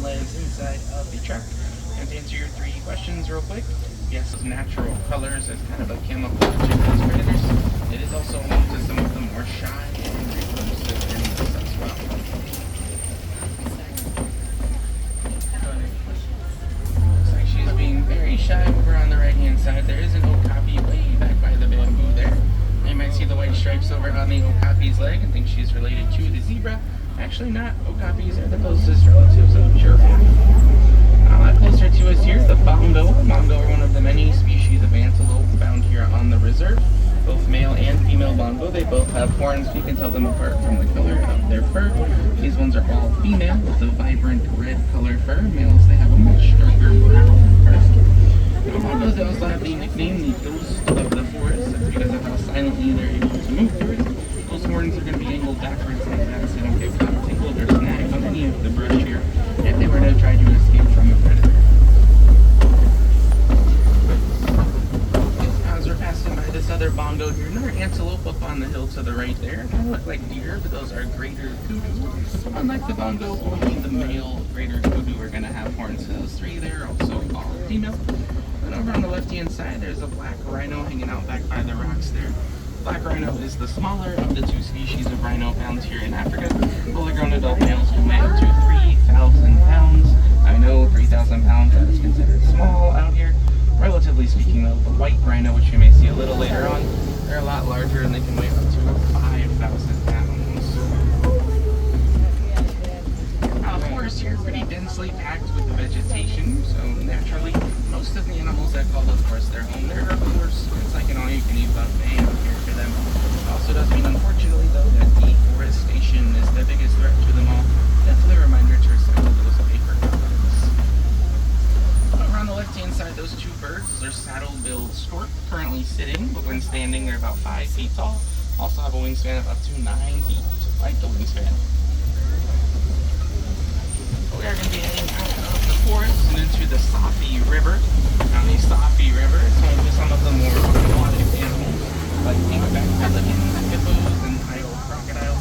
legs inside of the truck. And to answer your three questions real quick, yes, natural colors as kind of a camouflage against predators. It is also home to some of the more shy and reclusive animals as well. Looks like she's being very shy over on the right hand side. There is an okapi way back by the bamboo there. You might see the white stripes over on the okapi's leg and think she's related to the zebra. Actually not. Okapis are the closest relatives of giraffe. Closer to us here, the bongo. Bongo are one of the many species of antelope found here on the reserve. Both male and female bongo. They both have horns. We can tell them apart from the color of their fur. These ones are all female with a vibrant red color fur. Males, they have a much darker brown fur. Now, bongos, they also have the nickname the ghost of the forest. That's because of how silently they're able to move through it. Those horns are going to be angled backwards like that so they don't get caught, tangled, or snagged on any of the brush here if they were to try to escape from a predator. As we're passing by this other bongo here, another antelope up on the hill to the right there. Kind of look like deer, but those are greater kudu. Unlike the bongo, only the male greater kudu are going to have horns. So those three there are also all female. And over on the left-hand side, there's a black rhino hanging out back by the rocks there. Black rhino is the smaller of the two species of rhino found here in Africa. Fully grown adult males can weigh up to 3,000 pounds. I know 3,000 pounds, that is considered small out here. Relatively speaking though, the white rhino, which you may see a little later on, they're a lot larger and they can weigh up to 5,000 pounds. The forest here pretty densely packed with the vegetation, so naturally most of the animals that call the forest their home, they're herbivores. It's like an all-you-can-eat buffet out here for them. It also does mean, unfortunately though, that deforestation is the biggest threat to them all. Definitely a reminder to recycle those paper cups. Over on the left-hand side, those two birds are saddle-billed stork, currently sitting, but when standing they're about 5 feet tall. Also have a wingspan of up to 9 feet, quite the wingspan. We are going to be heading out of the forest and into the Safi River. Now the Safi River is home to some of the more aquatic animals, like pink-back pelicans, hippos, and Nile crocodiles.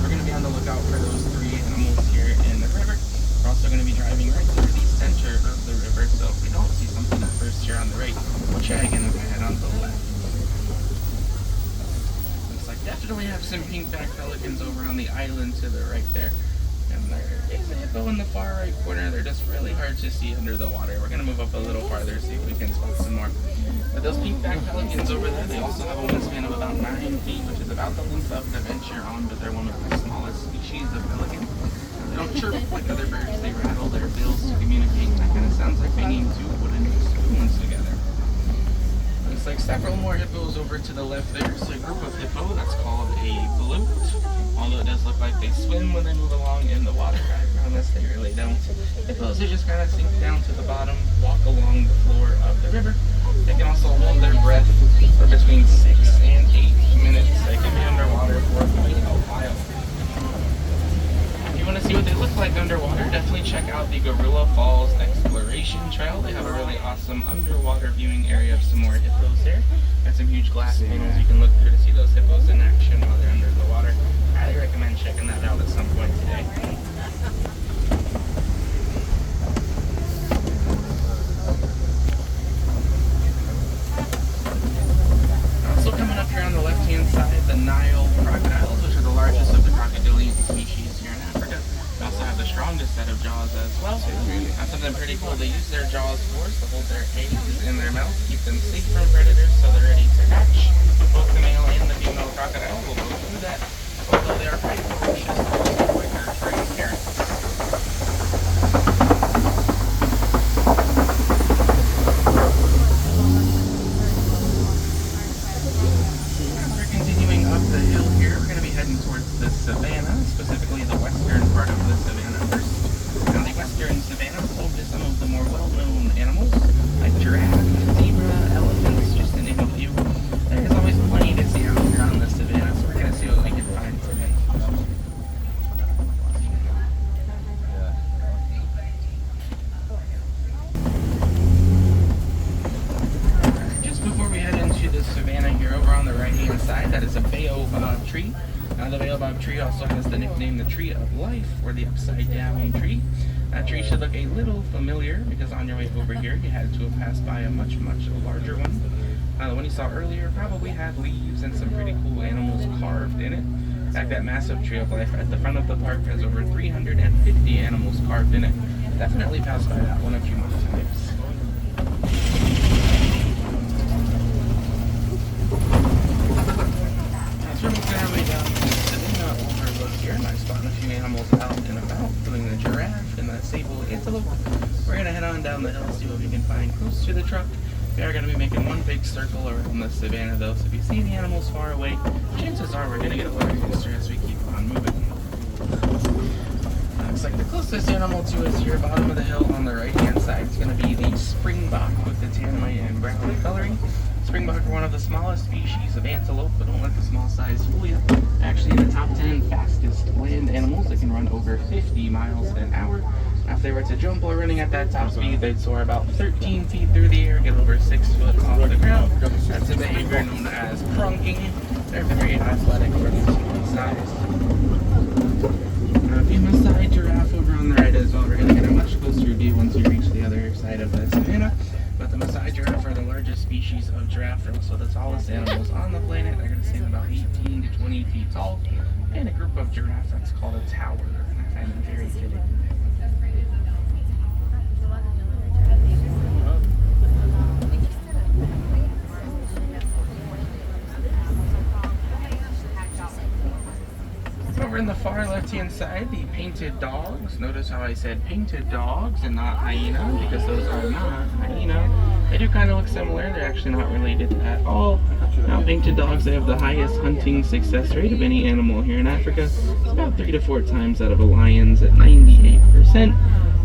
We're going to be on the lookout for those three animals here in the river. We're also going to be driving right through the center of the river, so if we don't see something at first here on the right, we'll try again if we head on the left. Looks like definitely have some pink-back pelicans over on the island to the right there. And there is a hippo in the far right corner. They're just really hard to see under the water. We're going to move up a little farther, see if we can spot some more. But those pink-back pelicans over there, they also have a wingspan of about 9 feet, which is about the length of the venture on, but they're one of the smallest species of pelican. They don't chirp like other birds. They rattle their bills to communicate. That kind of sounds like banging two wooden spoons together. Looks like several more hippos over to the left there. So a group of hippo, that's called a bloat. Although it does look like they swim when they move along in the water, I promise they really don't. Hippos, they just kind of sink down to the bottom, walk along the floor of the river. They can also hold their breath for between 6 and 8 minutes. They can be underwater for quite a while. If you want to see what they look like underwater, definitely check out the Gorilla Falls Exploration Trail. They have a really awesome underwater viewing area of some more hippos there. Got some huge glass panels you can look through to see those hippos in action while they're under the water. Highly recommend checking that out at some point today. Also coming up here on the left-hand side, the Nile crocodiles, which are the largest of the crocodilian species here in Africa. They also have the strongest set of jaws as well. That's something pretty cool they use their jaws for, is to hold their eggs in their mouth, keep them safe from predators so they're ready to hatch. Both the male and the female crocodile will go through that. Although they are quite ferocious, they're also quicker trained parents. As we're continuing up the hill here, we're going to be heading towards the savannah, specifically the western part of the savannah first. Now the western savannah is home to some of the more well-known animals, like giraffe, zebra, elephants, just to name a few. There's always plenty to see out here on the savannah, so we're going to see what we can has the nickname the Tree of Life, or the Upside Down Tree. That tree should look a little familiar because on your way over here you had to have passed by a much larger one. The one you saw earlier probably had leaves and some pretty cool animals carved in it. In fact, that massive Tree of Life at the front of the park has over 350 animals carved in it. Definitely passed by that one a few more times. So we're making our way down to the Savannah overlook here, and I spotted a few animals out and about, including the giraffe and the sable antelope. We're going to head on down the hill, see what we can find close to the truck. We are going to be making one big circle around the savannah though, so if you see the animals far away, chances are we're going to get a little closer as we keep on moving. Looks like the closest animal to us here, bottom of the hill on the right hand side, is going to be the springbok with the tan, white, and brown coloring. Springbok are one of the smallest species of antelope, but don't let the small size fool you. Actually in the top 10 fastest land animals that can run over 50 miles an hour. Now, if they were to jump while running at that top speed, they'd soar about 13 feet through the air, get over 6 foot off the ground. That's a behavior known as prunking. They're very athletic for their small size. Now, if you Maasai giraffe over on the right as well, we're going to get a much closer view once we reach the other side of the savannah. But the Maasai giraffe are the largest species of giraffe. They're also the tallest animals on the planet. They're going to stand about 18 to 20 feet tall. And a group of giraffe that's called a tower. And I find them very fitting. Over in the far left-hand side, the painted dogs. Notice how I said painted dogs and not hyena, because those are not hyena. They do kind of look similar. They're actually not related at all. Now, painted dogs, they have the highest hunting success rate of any animal here in Africa. It's about 3 to 4 times out of a lion's at 98%.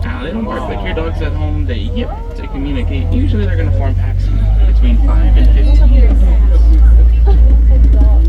Now, they don't bark like your dogs at home. They yip to communicate. Usually, they're going to form packs between 5 and 15 dogs.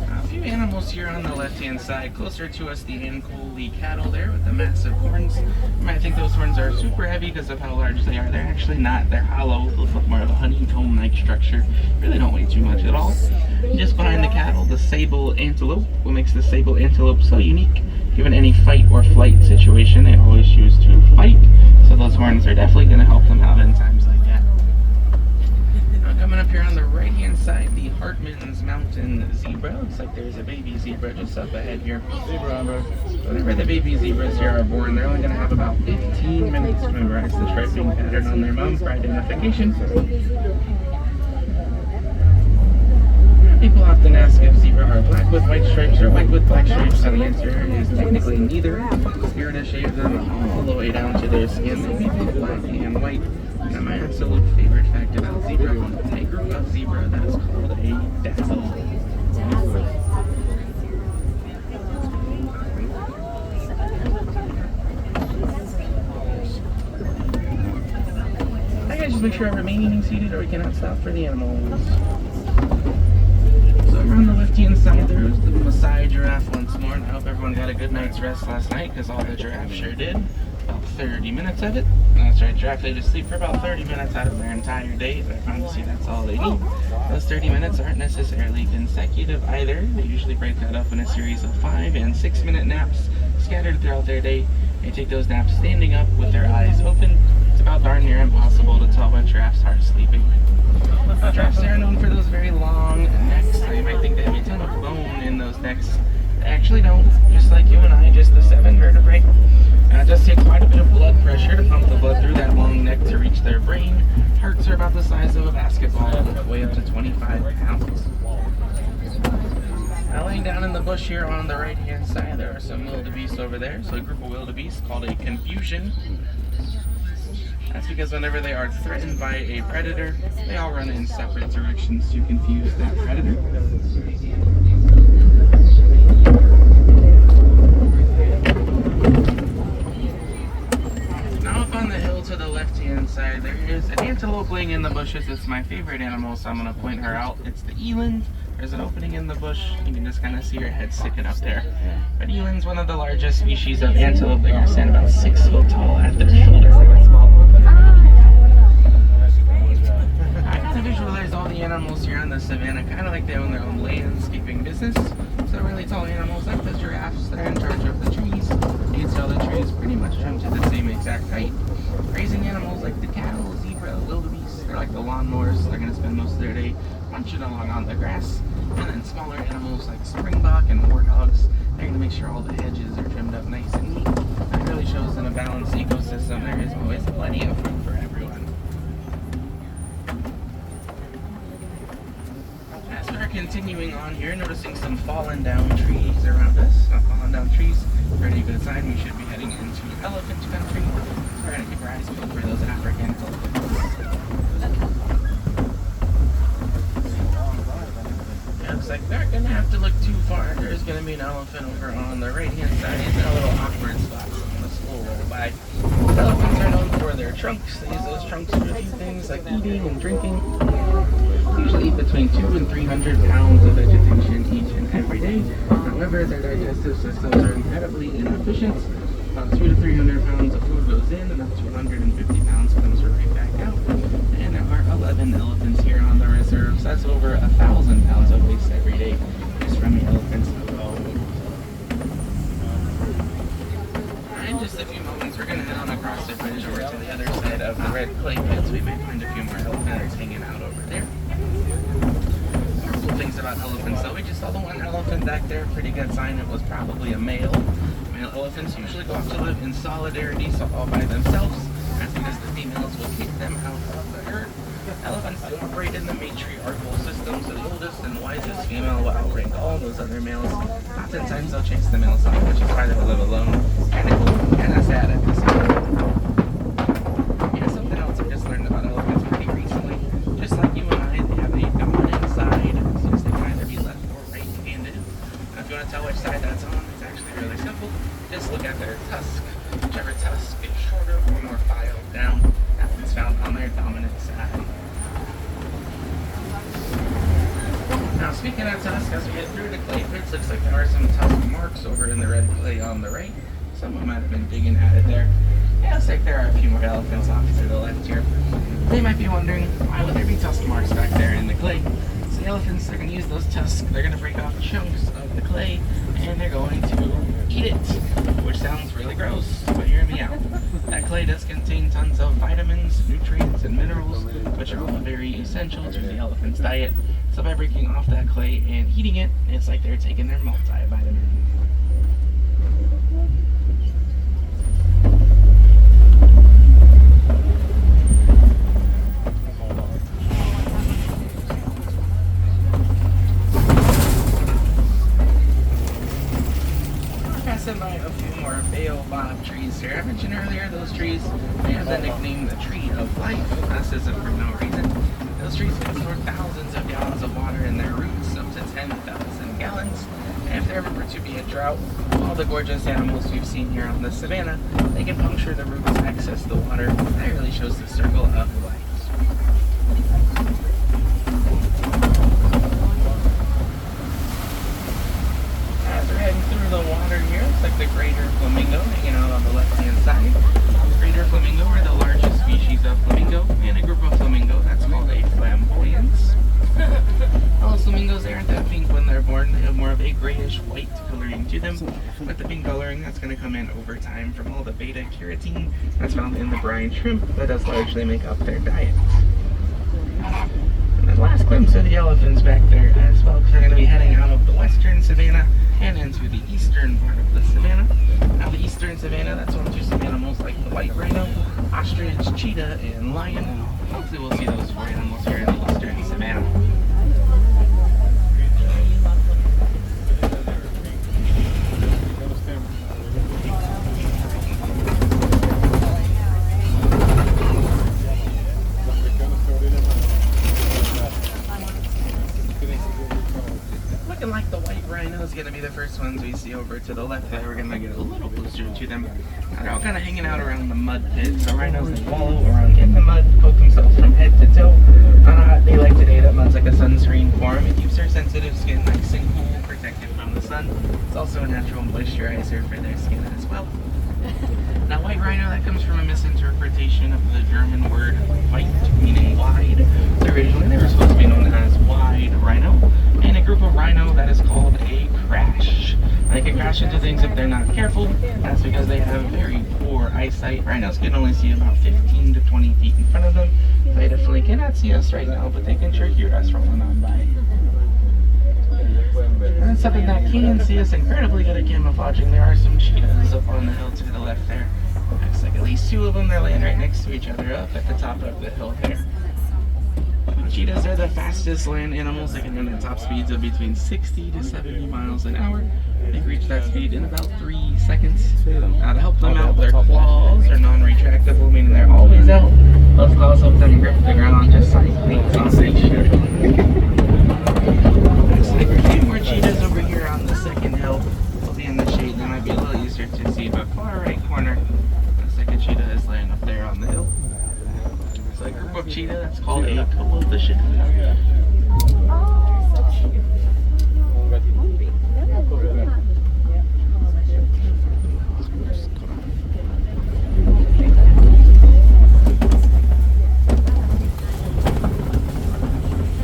A few animals here on the left-hand side, closer to us, the Ankole cattle there with the massive horns. You might think those horns are super heavy because of how large they are. They're actually not. They're hollow. They look like more of a honeycomb-like structure. Really don't weigh too much at all. Just behind the cattle, the sable antelope. What makes the sable antelope so unique? Given any fight or flight situation, they always choose to fight. So those horns are definitely going to help them out in times like that. Now coming up here on the right-hand side, the Hartman's Mountain zebra. Looks like there's a baby zebra just up ahead here. Whenever the baby zebras here are born, they're only going to have about 15 minutes to memorize the striping pattern on their mom for identification. People often ask if zebra are black with white stripes or white with black stripes, and the answer is technically neither. Here to shave them all the way down to their skin, they may be black and white. And my absolute favorite fact about zebra, a group of zebra that is called a dazzle. I gotta just make sure I'm remaining seated or we cannot stop for the animals. On the left-hand side, there's the Maasai giraffe once more, and I hope everyone got a good night's rest last night, because all the giraffes sure did. About 30 minutes of it. That's right, giraffe, they just sleep for about 30 minutes out of their entire day, but I promise you that's all they need. Those 30 minutes aren't necessarily consecutive either. They usually break that up in a series of 5 and 6 minute naps scattered throughout their day. They take those naps standing up with their eyes open. It's about darn near impossible to tell when giraffes are sleeping. Giraffes are known for those very long necks. Now you might think they have a ton of bone in those necks. They actually don't, just like you and I, just the 7 vertebrae. And it does take quite a bit of blood pressure to pump the blood through that long neck to reach their brain. Hearts are about the size of a basketball and weigh up to 25 pounds. Now laying down in the bush here on the right hand side, there are some wildebeest over there. So a group of wildebeest called a confusion. That's because whenever they are threatened by a predator, they all run in separate directions to confuse that predator. Now up on the hill to the left-hand side, there is an antelope laying in the bushes. It's my favorite animal, so I'm going to point her out. It's the eland. There's an opening in the bush. You can just kind of see her head sticking up there. But eland's one of the largest species of antelope. They're going to stand about 6 foot tall at their shoulder. lawnmowers, so they're going to spend most of their day munching along on the grass. And then smaller animals like springbok and warthogs, they're going to make sure all the hedges are trimmed up nice and neat. That really shows in a balanced ecosystem there is always plenty of food for everyone. As we're continuing on here, noticing some fallen down trees around us. Fallen down trees, pretty good sign. We should be heading into elephant country. So we're going to keep our eyes peeled for those African elephants. Looks like we're not going to have to look too far. There's going to be an elephant over on the right hand side. It's in a little awkward spot, so I'm going to slow roll by. Elephants are known for their trunks. They use those trunks for a few things like eating and drinking. Usually eat between 200 and 300 pounds of vegetation each and every day. However, their digestive systems are incredibly inefficient. About 200 to 300 pounds of food goes in, and up to 150 pounds comes right back out. And there are 11 elephants here on the reserve, so that's over 1,000 pounds of waste every day just from the elephants alone. In just a few moments, we're going to head on across the bridge over to the other side of the red clay pits. We might find a few more elephants hanging out over there. Cool things about elephants, though. We just saw the one elephant back there. Pretty good sign it was probably a male. Male elephants usually go off to live in solidarity, so all by themselves. That's because the females will kick them out of the herd. Elephants do operate in the matriarchal system, so the oldest and wisest female will outrank all those other males. Oftentimes they'll chase the males off, which is why they'll live alone. Kind of cool, kind of sad at the same time. Yeah, something else I just learned about elephants pretty recently. Just like you and I, they have a dominant side, since they can either be left or right-handed. Now, if you want to tell which side that's on, it's actually really simple. Just look at their tusk. Whichever tusk is shorter or more filed down, that one's found on their dominant side. Now, speaking of tusk, as we get through the clay pits, looks like there are some tusk marks over in the red clay on the right. Someone might have been digging at it there. Yeah, looks like there are a few more elephants off to the left here. They might be wondering, why would there be tusk marks back there in the clay? So the elephants are going to use those tusks, they're going to break off chunks of the clay, and they're going to eat it, which sounds really gross, but hear me out. That clay does contain tons of vitamins, nutrients, and minerals, which are all very essential to the elephant's diet. So by breaking off that clay and eating it, it's like they're taking their multivitamin. Passing by a few more baobab trees here. I mentioned earlier those trees, they have the nickname the Tree of Life. This isn't for no reason. Those trees can store thousands of gallons of water in their roots, up to 10,000 gallons. And if there ever were to be a drought, all the gorgeous animals we've seen here on the savannah, they can puncture the roots to access the water. That really shows the circle of life. As we're heading through the water here, looks like the greater flamingo hanging out on the left-hand side. Greater flamingo are the largest species of flamingo, and a group of flamingo that's called a flamboyance. All flamingos, they aren't that pink when they're born. They have more of a grayish-white coloring to them. But the pink coloring, that's going to come in over time from all the beta-carotene that's found in the brine shrimp that does largely make up their diet. And then last glimpse of the elephants back there as well, because we're going to be heading out of the western savanna and into the eastern part of the savanna. Now the eastern savanna, that's home to some animals like the white rhino, ostrich, cheetah, and lion. Hopefully we'll see those four animals here in the eastern savanna. Looking like the white rhino is going to be the first ones we see over to the left there. We're going to get a little closer to them. Now, they're all kind of hanging out around the mud pit. So rhinos, they wallow around in the mud, poke themselves from head to toe. On a hot day like today, that mud's like a sunscreen for them. It keeps their sensitive skin nice and cool, protected from the sun. It's also a natural moisturizer for their skin as well. Now, white rhino, that comes from a misinterpretation of the German word white, meaning wide. So originally they were supposed to be known as wide rhino, and a group of rhino that is called a crash. They can crash into things if they're not careful. That's because they have very poor eyesight. Rhinos can only see about 15 to 20 feet in front of them. They definitely cannot see us right now, but they can sure hear us rolling on by. And then something that can see us incredibly good at camouflaging, there are some cheetahs up on the hill to the left there. Looks like at least 2 of them, they're laying right next to each other up at the top of the hill there. Cheetahs are the fastest land animals. They can run at top speeds of between 60 to 70 miles an hour. They reach that speed in about 3 seconds. Now to help them out, their claws are non-retractable, meaning they're always out. Those claws help them grip the ground just like things on they should. Looks like a few more cheetahs over here on the second hill. They'll be in the shade, and they might be a little easier to see, but far right corner, looks like a cheetah is laying up there on the hill. It's a group of cheetah that's called a coalition.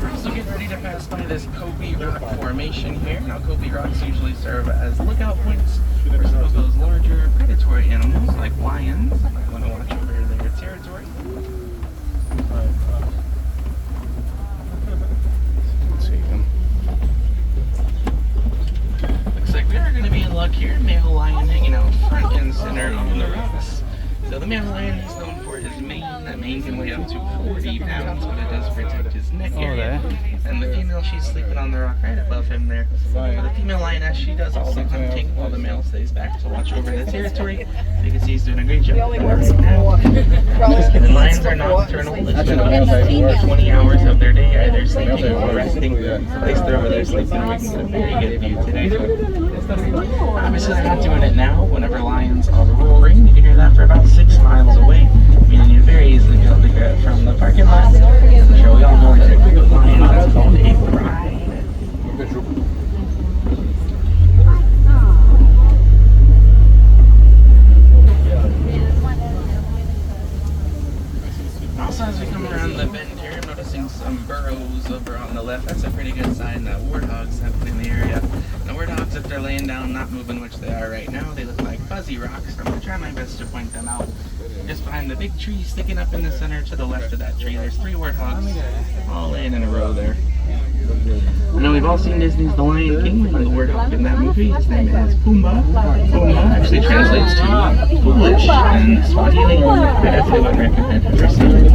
We're also getting ready to pass by this Kobe Rock formation here. Now Kobe Rocks usually serve as lookout points for some of those larger predatory animals like lions. You might want to watch over their territory. Looks like we are going to be in luck here. Male lion hanging out front and center on the rocks. So the male lion is known for his mane. That mane can weigh up to 40 pounds, but it does protect his neck area. And the female, she's sleeping on the rock right above him there. The female lioness, she does all the hunting while the male stays back to watch over the territory. You can see he's doing a great job right now. And lions are nocturnal. They spend about 20 hours of their day either sleeping or resting. At least they're over there sleeping. We can get a very good view today. Obviously, they're not doing it now. Whenever lions are roaring, you can hear that for about 6 miles away, meaning you'd very easily be able to hear it from the parking lot. I'm sure we all know that a group of lions is called a pride. Also, as we come around the bend here, I'm noticing some burrows over on the left. That's a pretty good sign that warthogs have been in the area. Now, warthogs, if they're laying down, not moving, which they are right now, they look like fuzzy rocks. I'm going to try my best to point them out. Just behind the big tree sticking up in the center to the left of that tree, there's 3 warthogs all laying in a row there. I know we've all seen Disney's The Lion King and the warthog in that movie. His name is Pumbaa. Pumbaa actually translates to foolish in Swahili. I definitely would recommend it for seeing.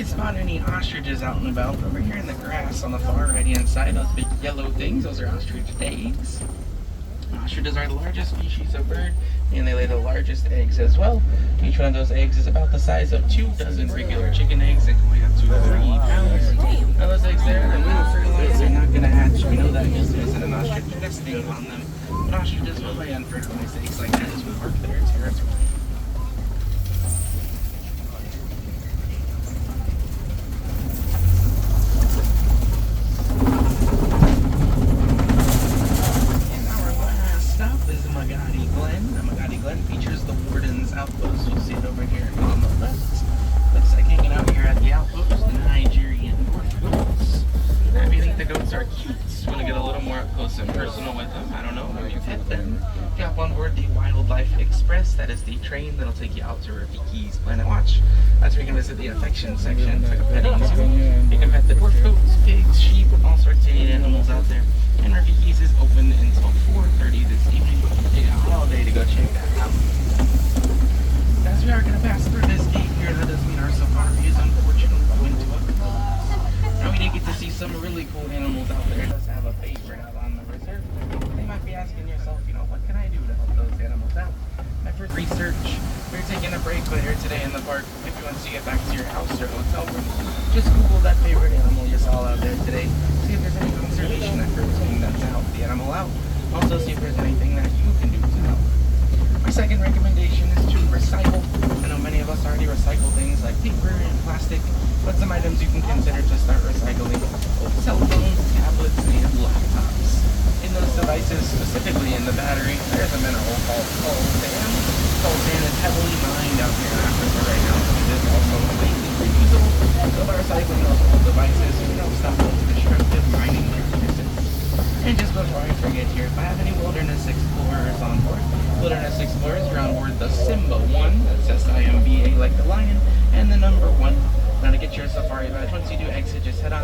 Spot any ostriches out and about. Over here in the grass on the far right hand side, those big yellow things, those are ostrich eggs. Ostriches are the largest species of bird, and they lay the largest eggs as well. Each one of those eggs is about the size of 2 dozen regular chicken eggs. They can weigh up to 3 pounds. Now those eggs there, they're not fertilized, they're not going to hatch. We know that because there isn't an ostrich nesting on them. But ostriches will lay unfertilized eggs like that as we work their territory. Features the Warden's Outpost. You'll see it over here on the left. Looks like hanging out here at the outpost, the Nigerian North Goats. Now, if you think the goats are cute, you want to get a little more up close and personal with them, I don't know, maybe pet them. You hop on board the Wildlife Express. That is the train that'll take you out to Rafiki's Planet Watch. That's where you can visit the affection section. It's like a petting zoo. You can pet the dwarf goats, pigs, sheep, all sorts of animals out there. And Rafiki's is open until 4:30 this evening. You got all day to go check that out. As we are going to pass through this gate here, that does mean our safari is unfortunately going to a close. Now we did get to see some really cool animals out there. It does have a favorite out on the reserve. You might be asking yourself, what can I do to help those animals out? My first research, we're taking a break later today in the park. If you want to get back to your house or hotel room, just Google that favorite animal you saw out there today. See if there's any conservation efforts being done to help the animal out. Also see if there's anything that you can do to help. My second recommendation is to recycle. I know many of us already recycle things like paper and plastic, but some items you can consider to start recycling: both cell phones, tablets, and laptops. In those devices, specifically in the battery, there's a mineral called coltan. salt sand is heavily mined out here in Africa right now, so it is also completely reusable. So by recycling those old devices, we don't stop those destructive mining practices. And just before I forget here, if I have any wilderness explorers on board, wilderness explorers, you're on board the Simba 1, that's SIMBA like the lion, and the number 1. Now to get your safari badge, once you do exit, just head on